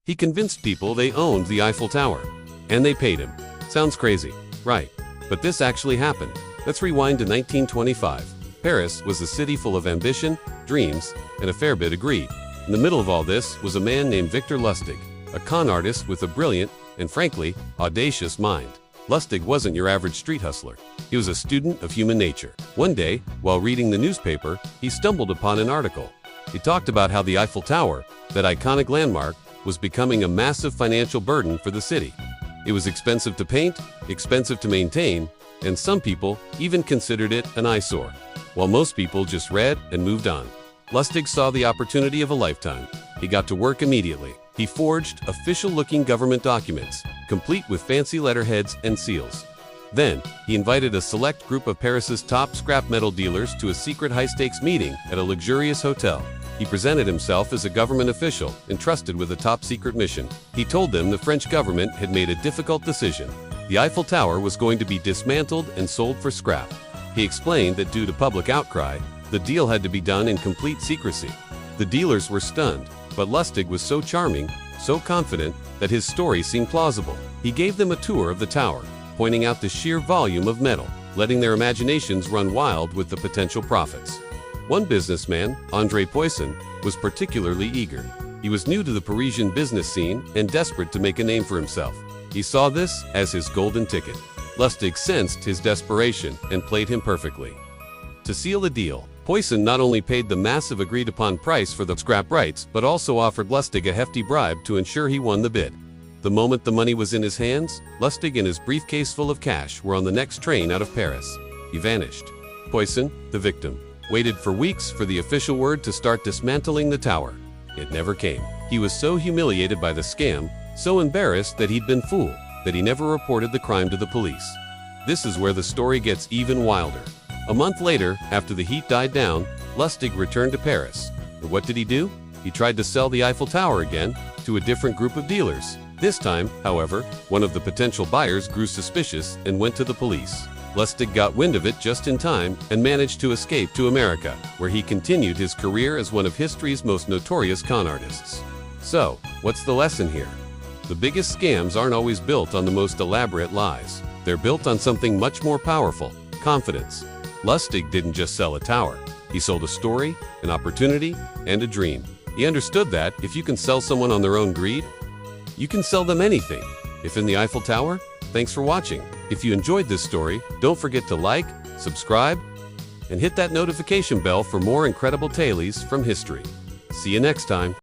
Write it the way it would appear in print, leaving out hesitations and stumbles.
He convinced people they owned the Eiffel Tower. And they paid him. Sounds crazy, right? But this actually happened. Let's rewind to 1925. Paris was a city full of ambition, dreams, and a fair bit of greed. In the middle of all this was a man named Victor Lustig, a con artist with a brilliant and, frankly, audacious mind. Lustig wasn't your average street hustler. He was a student of human nature. One day, while reading the newspaper, he stumbled upon an article. It talked about how the Eiffel Tower, that iconic landmark, was becoming a massive financial burden for the city. It was expensive to paint, expensive to maintain, and some people even considered it an eyesore, while most people just read and moved on. Lustig saw the opportunity of a lifetime. He got to work immediately. He forged official-looking government documents, complete with fancy letterheads and seals. Then, he invited a select group of Paris's top scrap metal dealers to a secret high-stakes meeting at a luxurious hotel. He presented himself as a government official entrusted with a top-secret mission. He told them the French government had made a difficult decision. The Eiffel Tower was going to be dismantled and sold for scrap. He explained that due to public outcry, the deal had to be done in complete secrecy. The dealers were stunned, but Lustig was so charming, so confident, that his story seemed plausible. He gave them a tour of the tower, pointing out the sheer volume of metal, letting their imaginations run wild with the potential profits. One businessman, André Poisson, was particularly eager. He was new to the Parisian business scene and desperate to make a name for himself. He saw this as his golden ticket. Lustig sensed his desperation and played him perfectly. To seal the deal, Poisson not only paid the massive agreed-upon price for the scrap rights, but also offered Lustig a hefty bribe to ensure he won the bid. The moment the money was in his hands, Lustig and his briefcase full of cash were on the next train out of Paris. He vanished. Poisson, the victim, waited for weeks for the official word to start dismantling the tower. It never came. He was so humiliated by the scam, so embarrassed that he'd been fooled, that he never reported the crime to the police. This is where the story gets even wilder. A month later, after the heat died down, Lustig returned to Paris. And what did he do? He tried to sell the Eiffel Tower again, to a different group of dealers. This time, however, one of the potential buyers grew suspicious and went to the police. Lustig got wind of it just in time and managed to escape to America, where he continued his career as one of history's most notorious con artists. So, what's the lesson here? The biggest scams aren't always built on the most elaborate lies. They're built on something much more powerful: confidence. Lustig didn't just sell a tower. He sold a story, an opportunity, and a dream. He understood that if you can sell someone on their own greed, you can sell them anything. If in the Eiffel Tower? Thanks for watching. If you enjoyed this story, don't forget to like, subscribe, and hit that notification bell for more incredible tales from history. See you next time.